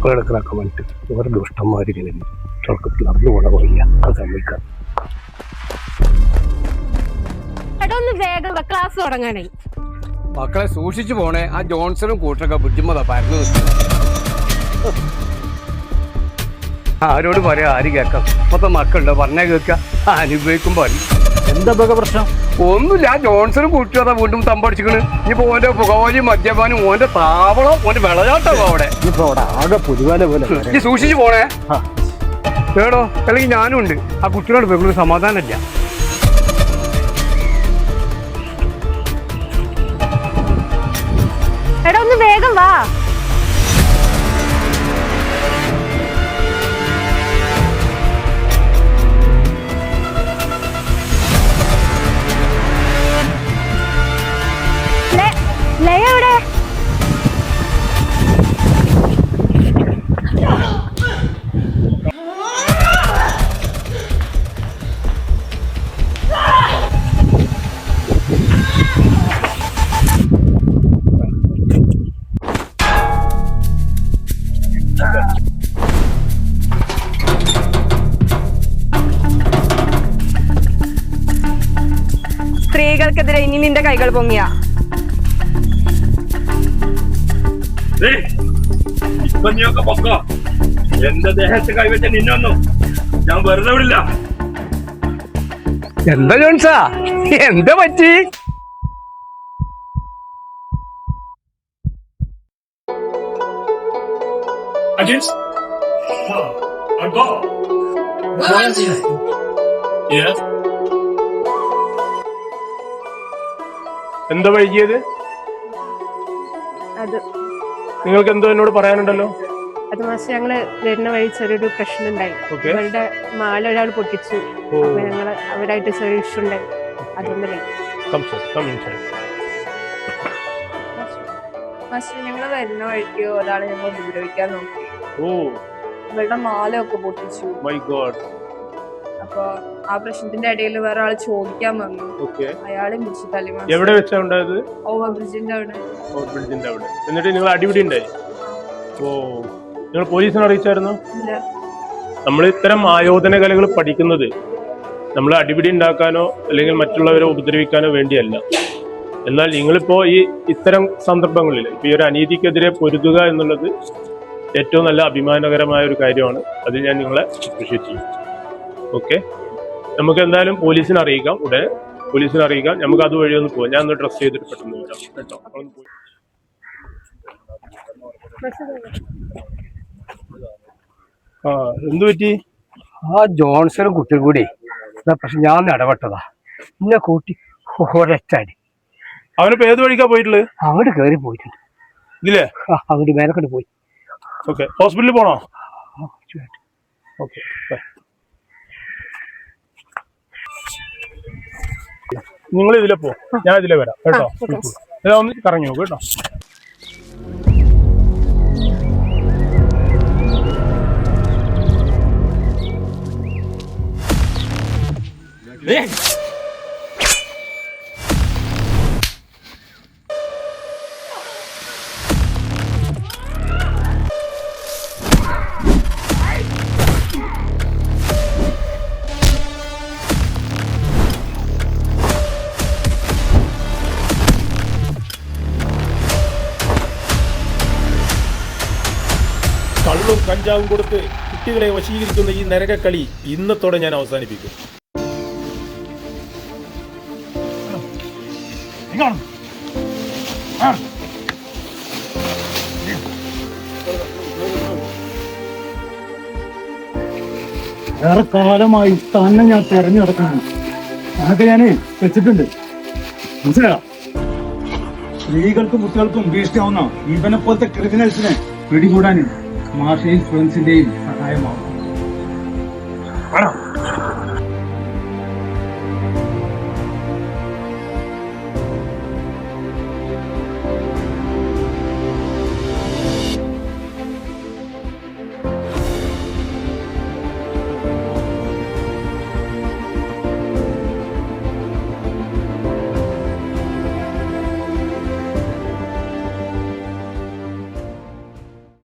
മക്കളെ എടുക്കാനൊക്കെ വേണ്ടിട്ട് ഇവർ ദുഷ്ടന്മാരിങ്ങനെ തുടക്കത്തിൽ നടന്നു പോണ വഴിയ അത് സമ്മതിക്കാം. ക്ലാസ് തുടങ്ങാനായി മക്കളെ സൂക്ഷിച്ചു പോണേ. ആ ജോൺസണും കൂട്ടരൊക്കെ ബുദ്ധിമുട്ടാ പരന്നു. ആരോട് പറയാ, ആര് കേൾക്കാം? ഇപ്പത്തെ മക്കളുണ്ടോ പറഞ്ഞാ കേൾക്കുക, അനുഭവിക്കുമ്പോ എന്താ പ്രശ്നം? ഒന്നുമില്ല. ആ ജോൺസണും കൂട്ടിയതാ വീണ്ടും തമ്പടിച്ചിക്കണ്. ഇനിയിപ്പോ ഓന്റെ പുകവലി മദ്യപാനും ഓന്റെ താവളം ഓന്റെ വെള്ളച്ചാട്ടം അവിടെ ആകെ പുതുവാല പോലെ. ഈ സൂക്ഷിച്ചു പോണേ കേടോ, അല്ലെങ്കിൽ ഞാനും ഉണ്ട്. ആ കുട്ടികളോട് പോയി സമാധാനമില്ല. എടാ ഒന്ന് വേഗം വാ. ലയ എവിടെ? സ്ത്രീകൾക്കെതിരെ ഇനി നിന്റെ കൈകൾ പൊങ്ങിയ ഇപ്പൊ നീയൊക്കെ പൊക്കോ. എന്റെ ദേഹത്ത് കൈവച്ച നിന്നൊന്നും ഞാൻ വെറുതെ വിടില്ല. എന്താ ജോൺസാ, എന്താ പറ്റി? എന്താ വൈകിയത്? അത് നിങ്ങൾക്ക് എന്തോ എന്നോട് പറയാനുണ്ടല്ലോ. അത് മാസം ഞങ്ങള് വരുന്ന വഴി ചെറിയൊരു പ്രശ്നം ഉണ്ടായി. അവരുടെ മാല ഒരാൾ പൊട്ടിച്ചു. അപ്പൊ ഞങ്ങള് അവരായിട്ട് ചെറിയ ഇഷ്യൂ ഉണ്ടായി. അതുകൊണ്ട് ഞങ്ങള് വരുന്ന വഴിക്ക് ഒരാളെ ഞങ്ങൾ ഉപദ്രവിക്കാൻ നോക്കി. ഇവരുടെ മാല ഒക്കെ പൊട്ടിച്ചു. അപ്പൊ ആ പ്രശ്നത്തിന്റെ ഇടയിൽ വേറെ ആള് ചോദിക്കാൻ വന്നു. അയാളെ പിടിച്ചു തല്ലി. എവിടെ വെച്ചാ ഉണ്ടായത്? ഓവർ ബ്രിഡ്ജിന്റെ അവിടെ. എന്നിട്ട് നിങ്ങൾ അടിപിടി ഉണ്ടായി? ഓ, നിങ്ങൾ പോലീസിനെ അറിയിച്ചായിരുന്നോ? ഇല്ല. നമ്മൾ ഇത്തരം ആയോധന കലകൾ പഠിക്കുന്നത് നമ്മൾ അടിപിടി ഉണ്ടാക്കാനോ അല്ലെങ്കിൽ മറ്റുള്ളവരെ ഉപദ്രവിക്കാനോ വേണ്ടിയല്ല. എന്നാൽ നിങ്ങളിപ്പോ ഇത്തരം സന്ദർഭങ്ങളിൽ ഇപ്പൊ ഈ ഒരു അനീതിക്കെതിരെ പൊരുതുക എന്നുള്ളത് ഏറ്റവും നല്ല അഭിമാനകരമായ ഒരു കാര്യമാണ്. അതിൽ ഞാൻ നിങ്ങളെ അപ്രീഷിയേറ്റ് ചെയ്യും. ഓക്കെ, നമുക്ക് എന്തായാലും പോലീസിനെ അറിയിക്കാം. ഉടനെ പോലീസിനെ അറിയിക്കാം. നമുക്ക് അതുവഴി ഒന്ന് പോവാം. ഞാൻ ഒന്ന് ഡ്രസ് ചെയ്തിട്ട് പെട്ടെന്ന് വരാം കേട്ടോ. എന്തു പറ്റി? ആ ജോൺസണും കുട്ടിയും കൂടി പക്ഷെ ഞാൻ ഇടപെട്ടതാ. എന്നെ കൂട്ടി ഒരൊറ്റടി. അവനിപ്പോ ഏത് വഴിക്കാ പോയിട്ടുള്ളത്? അങ്ങോട്ട് കയറി പോയിട്ടുണ്ട്. ഇല്ലേ? അങ്ങോട്ട് മേലക്കോട്ട് പോയി. ഓക്കെ, ഹോസ്പിറ്റലിൽ പോണോ? ഓക്കെ, നിങ്ങൾ ഇതിലെ പോ, ഞാൻ ഇതിലെ വരാം കേട്ടോ. ഇതാ ഒന്ന് കറങ്ങി നോക്ക് കേട്ടോ. കള്ളും കഞ്ചാവും കൊടുത്ത് കുട്ടികളെ വശീകരിക്കുന്ന ഈ നരകക്കളി ഇന്നത്തോടെ ഞാൻ അവസാനിപ്പിക്കും. വേറെ കാലമായി തന്നെ ഞാൻ തെരഞ്ഞെടുക്കുന്നു. അതൊക്കെ ഞാൻ വെച്ചിട്ടുണ്ട്. മനസ്സിലാ? സ്ത്രീകൾക്കും കുട്ടികൾക്കും ഭീഷണിയാവുന്ന ഇവനെ പോലത്തെ ക്രിമിനൽസിനെ പിടികൂടാനും മാഷയും ഫ്രണ്ട്സിന്റെയും സഹായമാവും.